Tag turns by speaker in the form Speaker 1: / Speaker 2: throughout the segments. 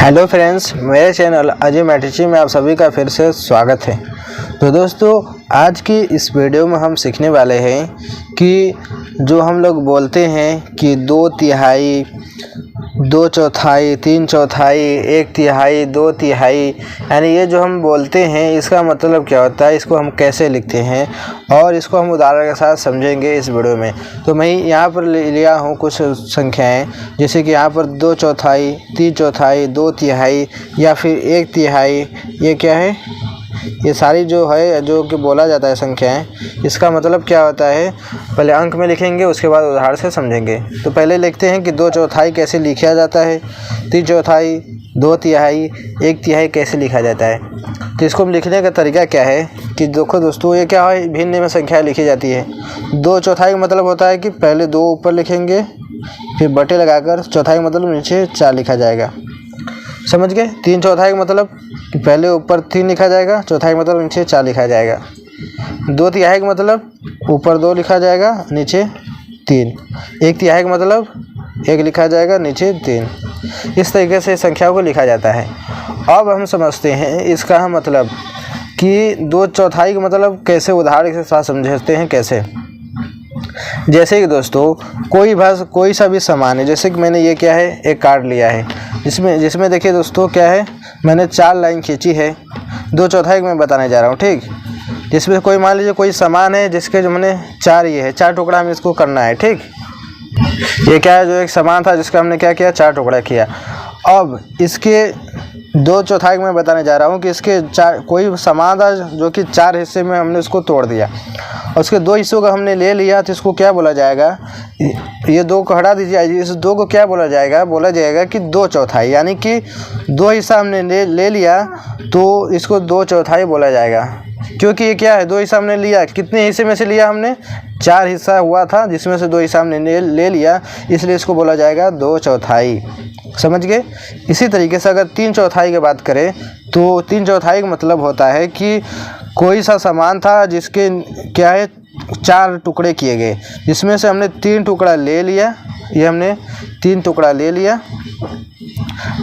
Speaker 1: Hello friends, मेरे channel Ajay मैट्रिची में आप सभी का फिर से स्वागत है। तो दोस्तों, आज की इस वीडियो में हम सीखने वाले हैं कि जो हम लोग बोलते हैं कि 2/3, 2/4, 3/4, 1/3, 2/3, यानी ये जो हम बोलते हैं इसका मतलब क्या होता है, इसको हम कैसे लिखते हैं और इसको हम उदाहरण के साथ समझेंगे इस वीडियो में। तो मैं यहाँ पर लिया हूँ कुछ संख्याएं, जैसे कि यहाँ पर 2/4, 3/4, 2/3 या फिर 1/3। ये क्या है, ये सारी जो है जो कि बोला जाता है संख्याएं, इसका मतलब क्या होता है पहले अंक में लिखेंगे, उसके बाद उदाहरण से समझेंगे। तो पहले लिखते हैं कि 2/4 कैसे लिखा जाता है, 3/4, 2/3, 1/3 कैसे लिखा जाता है। तो इसको लिखने का तरीका क्या है कि देखो दोस्तों, ये क्या है, भिन्न में संख्या लिखी जाती है। 2/4 का मतलब होता है कि पहले 2 ऊपर लिखेंगे, फिर बटे लगाकर चौथाई का मतलब नीचे 4 लिखा जाएगा, समझ गए। 3/4 का मतलब कि पहले ऊपर 3 लिखा जाएगा, चौथाई का मतलब नीचे 4 लिखा जाएगा। 2/3 का मतलब ऊपर 2 लिखा जाएगा, नीचे 3। 1/3 का मतलब 1 लिखा जाएगा, नीचे 3। इस तरीके से संख्याओं को लिखा जाता है। अब हम समझते हैं इसका मतलब कि 2/4 का मतलब कैसे उदाहरण के साथ समझते हैं कैसे। जैसे कि दोस्तों, कोई सा भी सामान है, जैसे कि मैंने ये क्या है, एक कार्ड लिया है, जिसमें देखिए दोस्तों क्या है, मैंने 4 लाइन खींची है। 2/4 मैं बताने जा रहा हूँ, ठीक। जिसमें कोई मान लीजिए कोई सामान है जिसके जो मैंने 4 ये है, 4 टुकड़ा हमें इसको करना है, ठीक। ये क्या है, जो एक सामान था जिसका हमने क्या किया, 4 टुकड़ा किया। अब इसके 2/4 मैं बताने जा रहा हूँ कि इसके 4 कोई सामान था जो कि 4 हिस्से में हमने उसको तोड़ दिया और उसके 2 हिस्सों का हमने ले लिया, तो इसको क्या बोला जाएगा, ये 2 को हटा दीजिए, इस 2 को क्या बोला जाएगा कि 2/4, यानी कि 2 हिस्सा हमने ले लिया तो इसको 2/4 बोला जाएगा। क्योंकि ये क्या है, 2 हिस्सा हमने लिया, कितने हिस्से में से लिया हमने, 4 हिस्सा हुआ था जिसमें से 2 हिस्सा हमने ले लिया, इसलिए इसको बोला जाएगा 2/4, समझ गए। इसी तरीके से अगर 3/4 की बात करें तो 3/4 का मतलब होता है कि कोई सा सामान था जिसके क्या है 4 टुकड़े किए गए, जिसमें से हमने 3 टुकड़ा ले लिया, ये हमने 3 टुकड़ा ले लिया,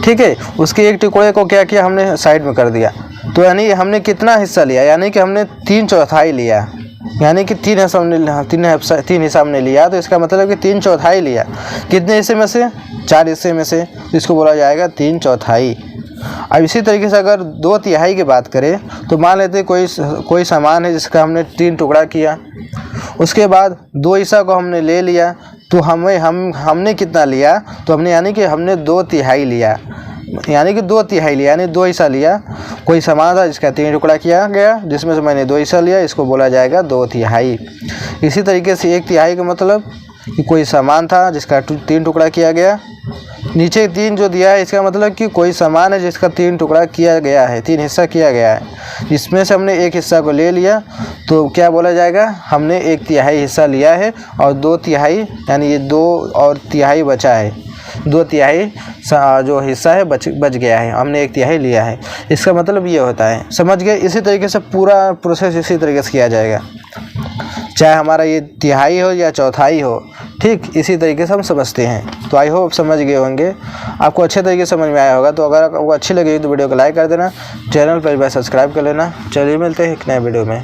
Speaker 1: ठीक है। उसके एक टुकड़े को क्या किया, हमने साइड में कर दिया। तो यानी हमने कितना हिस्सा लिया, यानी कि हमने 3/4 लिया, यानी कि 3 हिस्सा हमने लिया, तो इसका मतलब कि 3/4 लिया। कितने हिस्से में से, 4 हिस्से में से, इसको बोला जाएगा 3/4। अब इसी तरीके से अगर 2/3 की बात करें तो मान लेते कोई सामान है जिसका हमने 3 टुकड़ा किया, उसके बाद 2 हिस्सा को हमने ले लिया, तो हमने कितना लिया, तो हमने यानी कि हमने 2/3 लिया, यानी कि 2/3 लिया, यानी 2 हिस्सा लिया। कोई सामान था जिसका 3 टुकड़ा किया गया, जिसमें से मैंने 2 हिस्सा लिया, इसको बोला जाएगा 2/3। इसी तरीके से 1/3 का मतलब कि कोई सामान था जिसका 3 टुकड़ा किया गया, नीचे 3 जो दिया है, इसका मतलब कि कोई सामान है जिसका 3 टुकड़ा किया गया है, 3 हिस्सा किया गया है, इसमें से हमने 1 हिस्सा को ले लिया, तो क्या बोला जाएगा, हमने 1/3 हिस्सा लिया है और 2/3 यानी ये 2 और तिहाई बचा है, 2/3 जो हिस्सा है बच गया है, हमने 1/3 लिया है। इसका मतलब ये होता है, समझ गए। इसी तरीके से पूरा प्रोसेस इसी तरीके से किया जाएगा, चाहे हमारा ये तिहाई हो या चौथाई हो, ठीक। इसी तरीके से हम समझते हैं। तो आई होप समझ गए होंगे, आपको अच्छे तरीके से समझ में आया होगा। तो अगर आपको अच्छी लगी तो वीडियो को लाइक कर देना, चैनल पर सब्सक्राइब कर लेना। चलिए मिलते हैं एक नए वीडियो में।